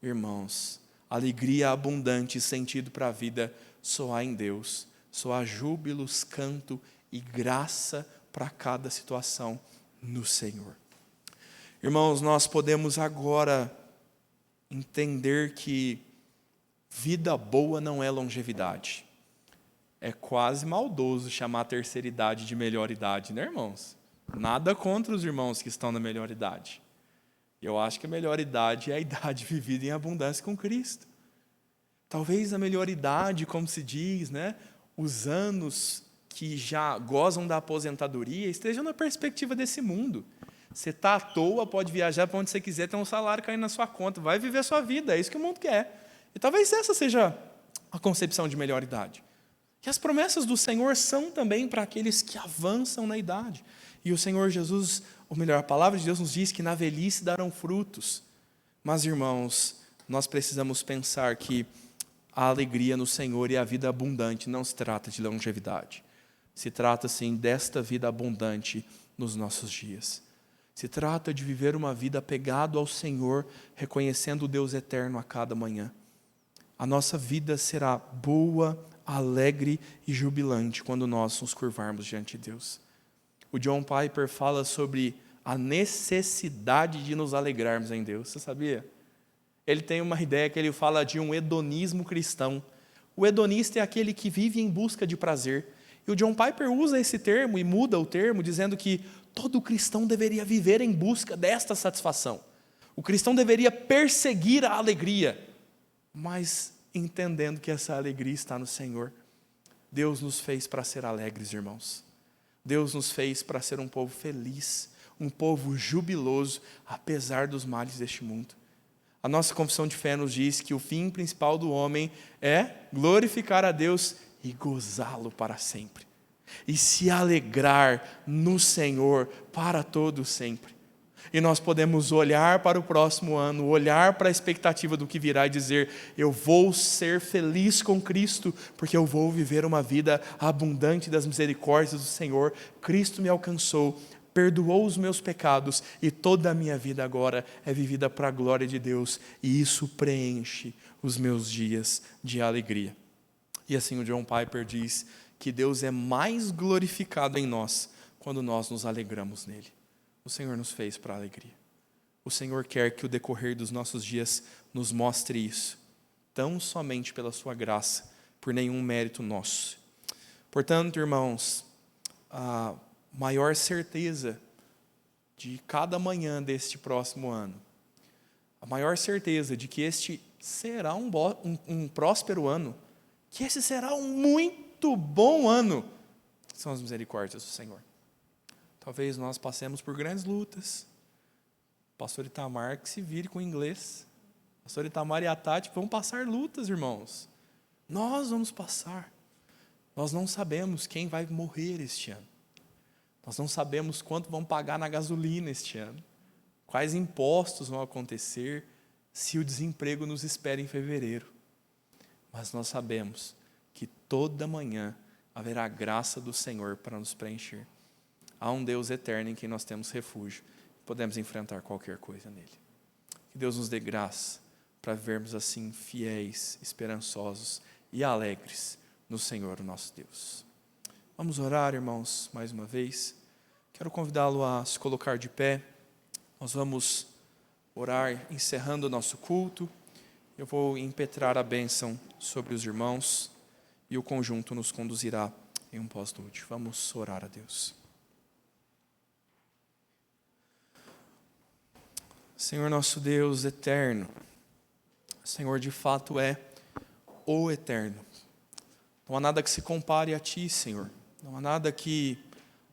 Irmãos, alegria abundante e sentido para a vida só há em Deus, só há júbilos, canto e graça para cada situação no Senhor. Irmãos, nós podemos agora entender que vida boa não é longevidade. É quase maldoso chamar a terceira idade de melhor idade, né, irmãos? Nada contra os irmãos que estão na melhor idade. Eu acho que a melhor idade é a idade vivida em abundância com Cristo. Talvez a melhor idade, como se diz, né, os anos que já gozam da aposentadoria estejam na perspectiva desse mundo. Você está à toa, pode viajar para onde você quiser, tem um salário caindo na sua conta, vai viver a sua vida, é isso que o mundo quer. E talvez essa seja a concepção de melhor idade. Que as promessas do Senhor são também para aqueles que avançam na idade. E o Senhor Jesus, ou melhor, a palavra de Deus nos diz que na velhice darão frutos. Mas, irmãos, nós precisamos pensar que a alegria no Senhor e a vida abundante não se trata de longevidade. Se trata, sim, desta vida abundante nos nossos dias. Se trata de viver uma vida apegado ao Senhor, reconhecendo o Deus eterno a cada manhã. A nossa vida será boa, alegre e jubilante quando nós nos curvarmos diante de Deus. O John Piper fala sobre a necessidade de nos alegrarmos em Deus. Você sabia? Ele tem uma ideia que ele fala de um hedonismo cristão. O hedonista é aquele que vive em busca de prazer. E o John Piper usa esse termo e muda o termo, dizendo que todo cristão deveria viver em busca desta satisfação. O cristão deveria perseguir a alegria, mas entendendo que essa alegria está no Senhor. Deus nos fez para ser alegres, irmãos. Deus nos fez para ser um povo feliz, um povo jubiloso, apesar dos males deste mundo. A nossa confissão de fé nos diz que o fim principal do homem é glorificar a Deus e gozá-lo para sempre. E se alegrar no Senhor para todo sempre. E nós podemos olhar para o próximo ano, olhar para a expectativa do que virá e dizer: eu vou ser feliz com Cristo, porque eu vou viver uma vida abundante das misericórdias do Senhor. Cristo me alcançou, perdoou os meus pecados e toda a minha vida agora é vivida para a glória de Deus. E isso preenche os meus dias de alegria. E assim o John Piper diz que Deus é mais glorificado em nós quando nós nos alegramos nele. O Senhor nos fez para a alegria. O Senhor quer que o decorrer dos nossos dias nos mostre isso, tão somente pela sua graça, por nenhum mérito nosso. Portanto, irmãos, a maior certeza de cada manhã deste próximo ano, a maior certeza de que este será um próspero ano, que esse será um muito bom ano, são as misericórdias do Senhor. Talvez nós passemos por grandes lutas. Pastor Itamar, que se vire com o inglês. Pastor Itamar e a Tati vão passar lutas, irmãos. Nós vamos passar. Nós não sabemos quem vai morrer este ano. Nós não sabemos quanto vão pagar na gasolina este ano. Quais impostos vão acontecer, se o desemprego nos espera em fevereiro. Mas nós sabemos que toda manhã haverá a graça do Senhor para nos preencher. Há um Deus eterno em quem nós temos refúgio. Podemos enfrentar qualquer coisa nele. Que Deus nos dê graça para vivermos assim fiéis, esperançosos e alegres no Senhor, o nosso Deus. Vamos orar, irmãos, mais uma vez. Quero convidá-lo a se colocar de pé. Nós vamos orar encerrando o nosso culto. Eu vou impetrar a bênção sobre os irmãos e o conjunto nos conduzirá em um pós-lúdio. Vamos orar a Deus. Senhor nosso Deus eterno, Senhor de fato é o eterno. Não há nada que se compare a Ti, Senhor. Não há nada que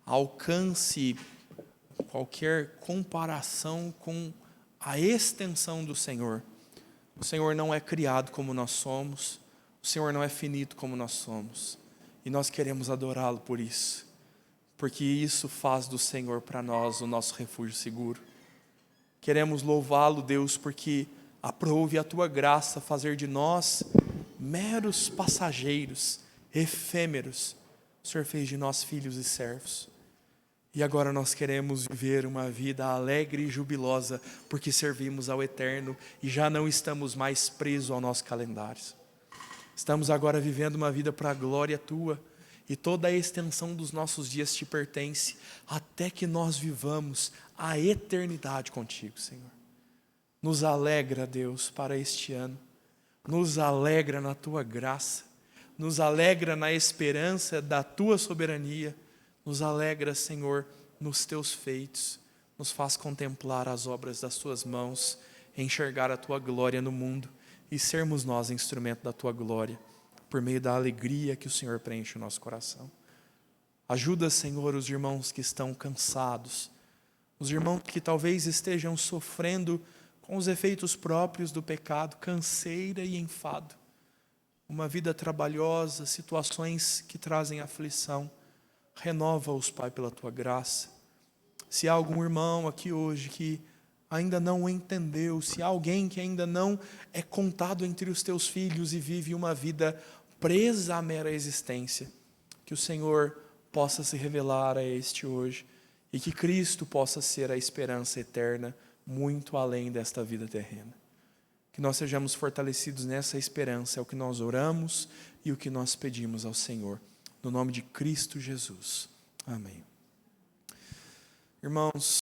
alcance qualquer comparação com a extensão do Senhor. O Senhor não é criado como nós somos. O Senhor não é finito como nós somos. E nós queremos adorá-lo por isso. Porque isso faz do Senhor para nós o nosso refúgio seguro. Queremos louvá-lo, Deus, porque aprove a Tua graça fazer de nós meros passageiros, efêmeros. O Senhor fez de nós filhos e servos. E agora nós queremos viver uma vida alegre e jubilosa, porque servimos ao Eterno e já não estamos mais presos ao nosso calendário. Estamos agora vivendo uma vida para a glória Tua, e toda a extensão dos nossos dias Te pertence, até que nós vivamos a eternidade contigo, Senhor. Nos alegra, Deus, para este ano. Nos alegra na Tua graça. Nos alegra na esperança da Tua soberania. Nos alegra, Senhor, nos Teus feitos. Nos faz contemplar as obras das Tuas mãos, enxergar a Tua glória no mundo e sermos nós instrumento da Tua glória, por meio da alegria que o Senhor preenche o nosso coração. Ajuda, Senhor, os irmãos que estão cansados, os irmãos que talvez estejam sofrendo com os efeitos próprios do pecado, canseira e enfado, uma vida trabalhosa, situações que trazem aflição. Renova-os, Pai, pela Tua graça. Se há algum irmão aqui hoje que ainda não entendeu, se há alguém que ainda não é contado entre os Teus filhos e vive uma vida presa à mera existência, que o Senhor possa se revelar a este hoje e que Cristo possa ser a esperança eterna, muito além desta vida terrena. Que nós sejamos fortalecidos nessa esperança, é o que nós oramos e o que nós pedimos ao Senhor. No nome de Cristo Jesus. Amém. Irmãos,